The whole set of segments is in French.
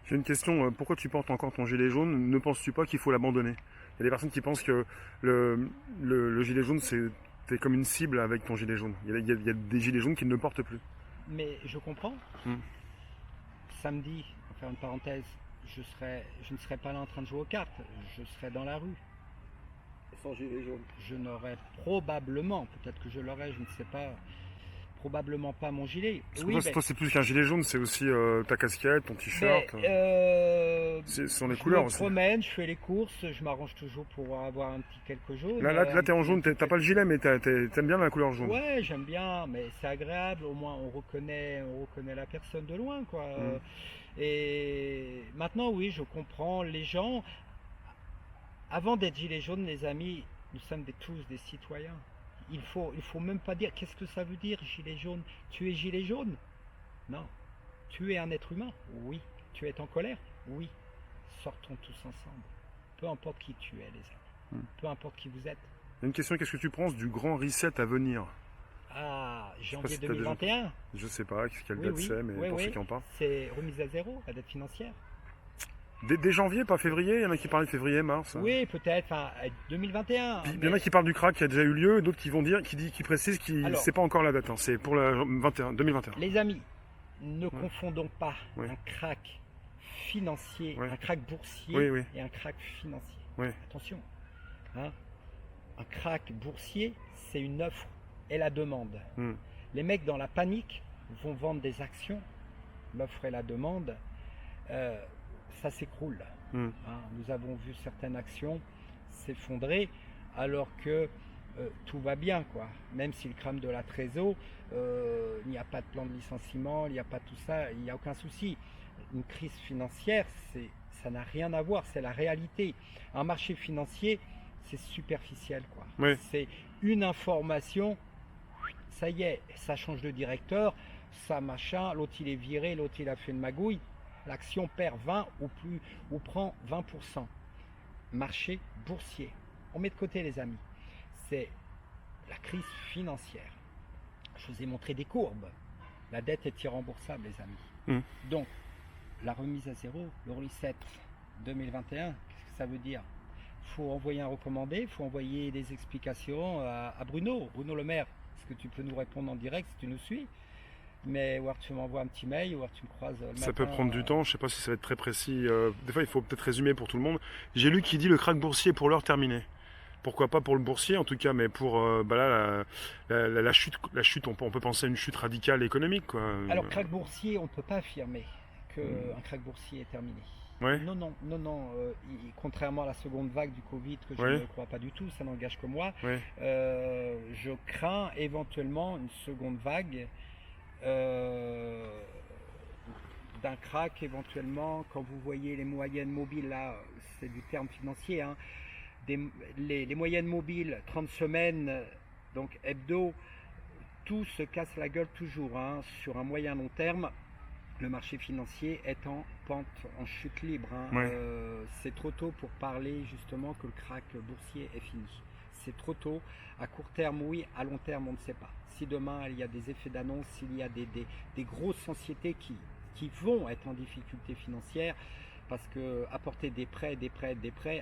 J'ai une question, pourquoi tu portes encore ton gilet jaune? Ne penses-tu pas qu'il faut l'abandonner? Il y a des personnes qui pensent que le gilet jaune, t'es comme une cible avec ton gilet jaune. Il y a des gilets jaunes qui ne le portent plus. Mais je comprends. Hmm. Samedi, pour faire une parenthèse, je ne serais pas là en train de jouer aux cartes, je serais dans la rue. Sans gilet jaune. Je n'aurais probablement, peut-être que je l'aurais, je ne sais pas, probablement pas mon gilet. Parce que Oui, toi, c'est plus qu'un gilet jaune, c'est aussi ta casquette, ton t-shirt. Ce sont les couleurs je me aussi. promène, je fais les courses, je m'arrange toujours pour avoir un petit quelque jaune. Là, t'es en jaune, t'as pas le gilet, mais t'aimes bien la couleur jaune. Ouais, j'aime bien, mais c'est agréable, au moins on reconnaît la personne de loin, quoi. Mm. Et maintenant, oui, je comprends les gens. Avant d'être gilet jaune, les amis, nous sommes tous des citoyens. Il faut même pas dire qu'est-ce que ça veut dire gilet jaune. Tu es gilet jaune? Non. Tu es un être humain? Oui. Tu es en colère? Oui. Sortons tous ensemble. Peu importe qui tu es, les amis. Peu importe qui vous êtes. Il y a une question, qu'est-ce que tu penses du grand reset à venir? Ah, Je sais pas janvier si t'as déjà- 2021? Je sais pas quelle Oui, date oui. c'est, mais Oui, pour oui. ceux qui en parlent. C'est remise à zéro, la dette financière. Dès janvier, pas février, il y en a qui parlent de février, mars. Oui, peut-être, enfin, 2021. Puis, il y en a qui parlent du crack qui a déjà eu lieu, et d'autres qui vont dire, qui précisent que Alors, c'est pas encore la date, hein, c'est pour la 2021. les amis, ne confondons pas Ouais. un crack financier, Ouais. un crack boursier Oui, oui. et un crack financier. Oui. Attention, hein. Un crack boursier, c'est une offre et la demande. Hmm. Les mecs dans la panique vont vendre des actions, l'offre et la demande, ça s'écroule. Hmm. Hein. Nous avons vu certaines actions s'effondrer alors que tout va bien, quoi. Même s'ils crament de la trésor, il n'y a pas de plan de licenciement, il n'y a pas tout ça, il n'y a aucun souci. Une crise financière, ça n'a rien à voir, c'est la réalité. Un marché financier, c'est superficiel, quoi. Oui. C'est une information, ça y est, ça change de directeur, ça machin, l'autre il est viré, l'autre il a fait une magouille, l'action perd 20 ou plus, ou prend 20%. Marché boursier. On met de côté, les amis. C'est la crise financière. Je vous ai montré des courbes. La dette est irremboursable, les amis. Donc, la remise à zéro, le reset 2021, qu'est-ce que ça veut dire? Il faut envoyer un recommandé, il faut envoyer des explications à Bruno Le Maire. Est-ce que tu peux nous répondre en direct si tu nous suis? Mais ou alors tu m'envoies un petit mail, ou alors tu me croises le Ça matin, peut prendre du temps, je sais pas si ça va être très précis. Des fois, il faut peut-être résumer pour tout le monde. J'ai lu qui dit le crack boursier pour l'heure terminé. Pourquoi pas pour le boursier en tout cas, mais pour là, la chute, on peut penser à une chute radicale économique, quoi. Alors, crack boursier, on ne peut pas affirmer qu'un crack boursier est terminé. Ouais. Non. Contrairement à la seconde vague du Covid, que je Ouais. ne crois pas du tout, ça n'engage que moi, Ouais. je crains éventuellement une seconde vague d'un crack éventuellement. Quand vous voyez les moyennes mobiles, là, c'est du terme financier, hein, les moyennes mobiles, 30 semaines, donc hebdo, tout se casse la gueule toujours, hein, sur un moyen long terme. Le marché financier est en pente, en chute libre, hein. Ouais. C'est trop tôt pour parler justement que le crack boursier est fini. C'est trop tôt. À court terme, oui. À long terme, on ne sait pas. Si demain, il y a des effets d'annonce, s'il y a des grosses sociétés qui vont être en difficulté financière, parce que apporter des prêts,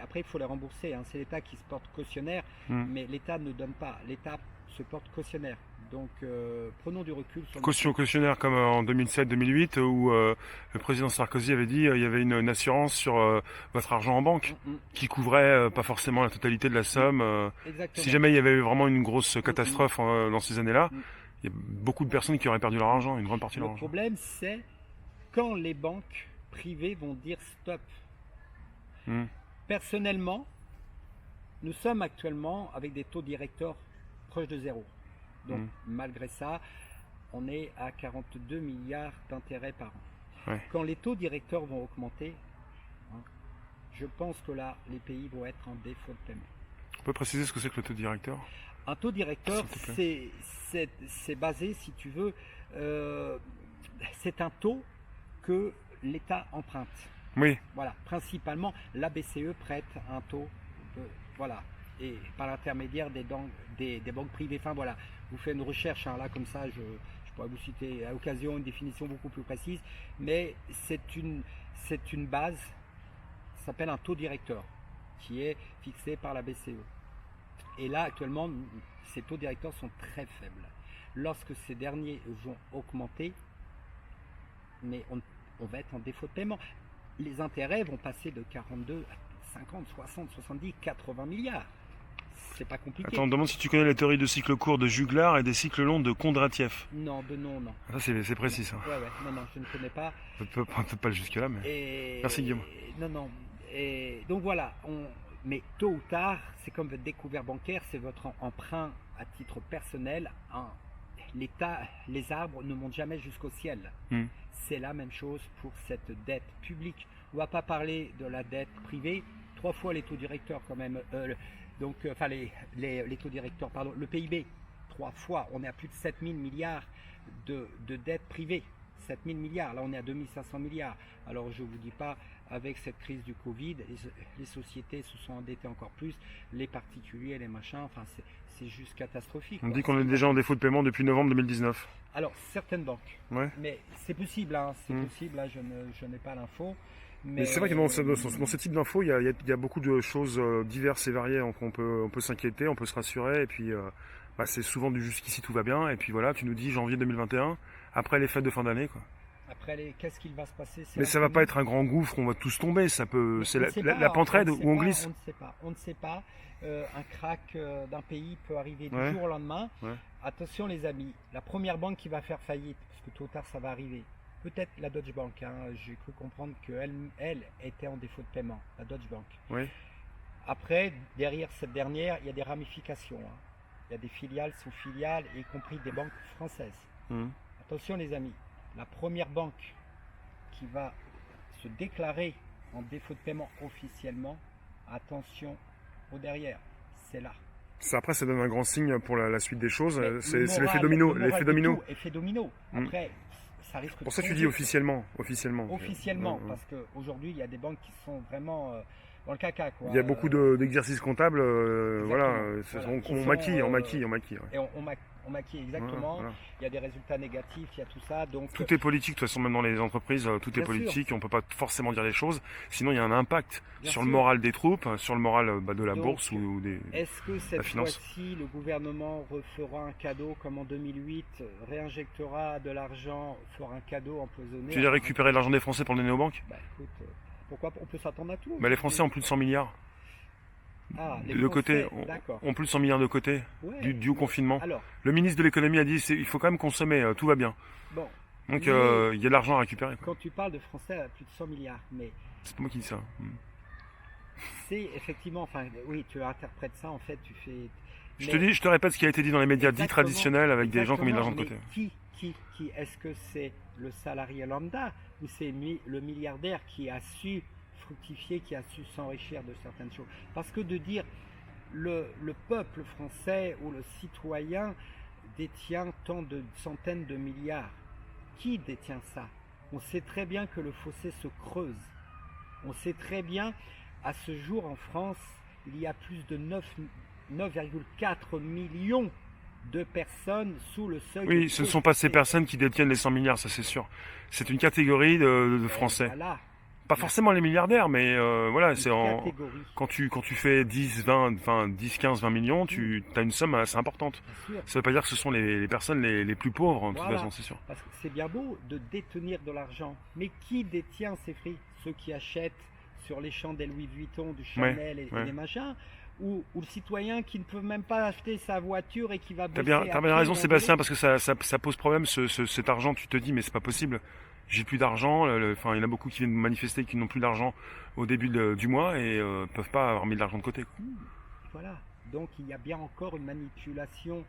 après il faut les rembourser, hein. C'est l'État qui se porte cautionnaire, mais l'État ne donne pas. L'État se porte cautionnaire. Donc prenons du recul sur le Cautionnaire comme en 2007-2008 où le président Sarkozy avait dit il y avait une assurance sur votre argent en banque qui couvrait pas forcément la totalité de la somme. Exactement. Si jamais il y avait eu vraiment une grosse catastrophe dans ces années-là, il y a beaucoup de personnes qui auraient perdu leur argent, une grande partie de leur Le argent. problème, c'est quand les banques privées vont dire stop. Personnellement, nous sommes actuellement avec des taux directeurs proches de zéro. Donc, malgré ça, on est à 42 milliards d'intérêts par an. Ouais. Quand les taux directeurs vont augmenter, hein, je pense que là, les pays vont être en défaut de paiement. On peut préciser ce que c'est que le taux directeur? Un taux directeur, S'il te plaît. c'est basé, si tu veux, c'est un taux que l'État emprunte. Oui. Voilà, principalement, la BCE prête un taux, voilà, et par l'intermédiaire des banques privées. Enfin voilà, vous faites une recherche, hein, là comme ça, je pourrais vous citer à l'occasion une définition beaucoup plus précise, mais c'est une base, ça s'appelle un taux directeur, qui est fixé par la BCE. Et là, actuellement, ces taux directeurs sont très faibles. Lorsque ces derniers vont augmenter, mais on va être en défaut de paiement. Les intérêts vont passer de 42 à 50, 60, 70, 80 milliards. C'est pas compliqué. Attends, on me demande si tu connais la théorie de cycle court de Juglar et des cycles longs de Kondratiev. Non, de non, non. Ça, c'est précis, ça. Ouais, non, je ne connais pas. Peut-être pas jusque-là, mais... Et... Merci, Guillaume. Non. Et donc voilà, mais tôt ou tard, c'est comme votre découvert bancaire, c'est votre emprunt à titre personnel. L'État, les arbres ne montent jamais jusqu'au ciel. C'est la même chose pour cette dette publique. On ne va pas parler de la dette privée, 3 fois les taux directeurs quand même, les taux directeurs, pardon, le PIB, 3 fois, on est à plus de 7 000 milliards de dettes privées. 7 000 milliards, là on est à 2500 milliards. Alors je ne vous dis pas, avec cette crise du Covid, les sociétés se sont endettées encore plus, les particuliers, les machins, enfin c'est juste catastrophique. On dit qu'on est déjà en défaut de paiement depuis novembre 2019. Alors certaines banques, mais c'est possible, possible, là je n'ai pas l'info. Mais c'est vrai que dans ce type d'infos, il y a beaucoup de choses diverses et variées, donc on peut s'inquiéter, on peut se rassurer, et puis c'est souvent du jusqu'ici tout va bien, et puis voilà, tu nous dis janvier 2021, après les fêtes de fin d'année, quoi. Après, qu'est-ce qu'il va se passer? Mais ça va pas être un grand gouffre, on va tous tomber, ça peut, c'est la pente raide où on glisse. On ne sait pas. Un crack d'un pays peut arriver du jour au lendemain. Ouais. Attention les amis, la première banque qui va faire faillite, parce que tôt ou tard ça va arriver, peut-être la Deutsche Bank, j'ai cru comprendre qu'elle était en défaut de paiement, la Deutsche Bank. Oui. Après, derrière cette dernière, il y a des ramifications. Il y a des filiales, sous-filiales, y compris des banques françaises. Attention les amis, la première banque qui va se déclarer en défaut de paiement officiellement, attention au derrière, c'est là. Après, ça donne un grand signe pour la suite des choses. C'est moral, l'effet domino. L'effet domino. Effet domino. Après, ça risque de pour ça, tu dis officiellement. Officiellement, parce qu'aujourd'hui, il y a des banques qui sont vraiment dans le caca, quoi. Il y a beaucoup d'exercices comptables. On maquille. Et on maquille exactement. Voilà. Il y a des résultats négatifs, il y a tout ça. Donc tout est politique, de toute façon, même dans les entreprises, tout est politique. Sûr. On ne peut pas forcément dire les choses. Sinon, il y a un impact sur le moral des troupes, sur le moral de la bourse ou des. Est-ce que cette fois-ci, le gouvernement refera un cadeau comme en 2008, réinjectera de l'argent, fera un cadeau empoisonné? Tu veux récupérer de l'argent des Français pour le donner aux banques? Écoute, pourquoi on peut s'attendre à tout? Les Français ont plus de 100 milliards. De côté, ont plus de 100 milliards de côté, dû au confinement. Alors, le ministre de l'économie a dit il faut quand même consommer, tout va bien. Bon, donc il y a de l'argent à récupérer. Quand tu parles de Français à plus de 100 milliards, mais... C'est pas moi qui dis ça. C'est effectivement, oui, tu interprètes ça, en fait, tu fais... Je te répète ce qui a été dit dans les médias dits traditionnels avec des gens qui ont mis de l'argent de côté. Qui est-ce que c'est le salarié lambda ou c'est le milliardaire qui a su fructifier, qui a su s'enrichir de certaines choses? Parce que de dire le peuple français ou le citoyen détient tant de centaines de milliards, qui détient ça? On sait très bien que le fossé se creuse. On sait très bien, à ce jour en France, il y a plus de 9,4 millions de personnes sous le seuil. Oui, ce ne sont pas ces personnes qui détiennent les 100 milliards, ça c'est sûr. C'est une catégorie de Français. Voilà. Pas forcément les milliardaires, mais voilà, c'est quand tu fais 10, 15, 20 millions, tu as une somme assez importante. Ça ne veut pas dire que ce sont les personnes les plus pauvres, en toute façon, c'est sûr. Parce que c'est bien beau de détenir de l'argent, mais qui détient ces fruits? Ceux qui achètent sur les champs des Louis Vuitton, du Chanel et des machins, ou le citoyen qui ne peut même pas acheter sa voiture et qui va bosser. T'as bien raison, Sébastien, parce que ça pose problème, cet argent. Tu te dis, mais c'est pas possible. J'ai plus d'argent. Il y en a beaucoup qui viennent manifester qui n'ont plus d'argent au début du mois et peuvent pas avoir mis de l'argent de côté. Voilà. Donc il y a bien encore une manipulation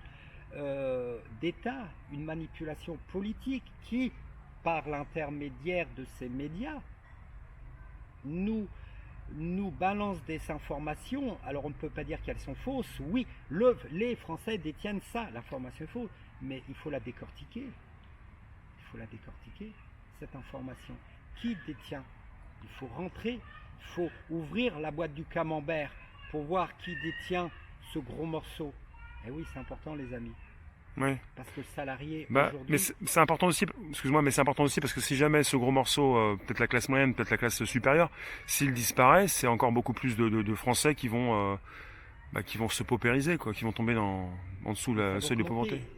d'État, une manipulation politique qui, par l'intermédiaire de ces médias, nous balance des informations. Alors on ne peut pas dire qu'elles sont fausses. Oui, les Français détiennent ça, l'information est fausse, mais il faut la décortiquer. Il faut la décortiquer, cette information. Qui détient? Il faut rentrer, il faut ouvrir la boîte du camembert pour voir qui détient ce gros morceau. Et oui, c'est important les amis. Ouais. Parce que le salarié Mais aujourd'hui, c'est important aussi, excuse-moi, mais c'est important aussi parce que si jamais ce gros morceau, peut-être la classe moyenne, peut-être la classe supérieure, s'il disparaît, c'est encore beaucoup plus de Français qui vont se paupériser, quoi, qui vont tomber en dessous ça le seuil de doit pauvreté. augmenter.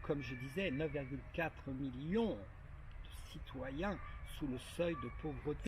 Comme je disais, 9,4 millions de citoyens sous le seuil de pauvreté.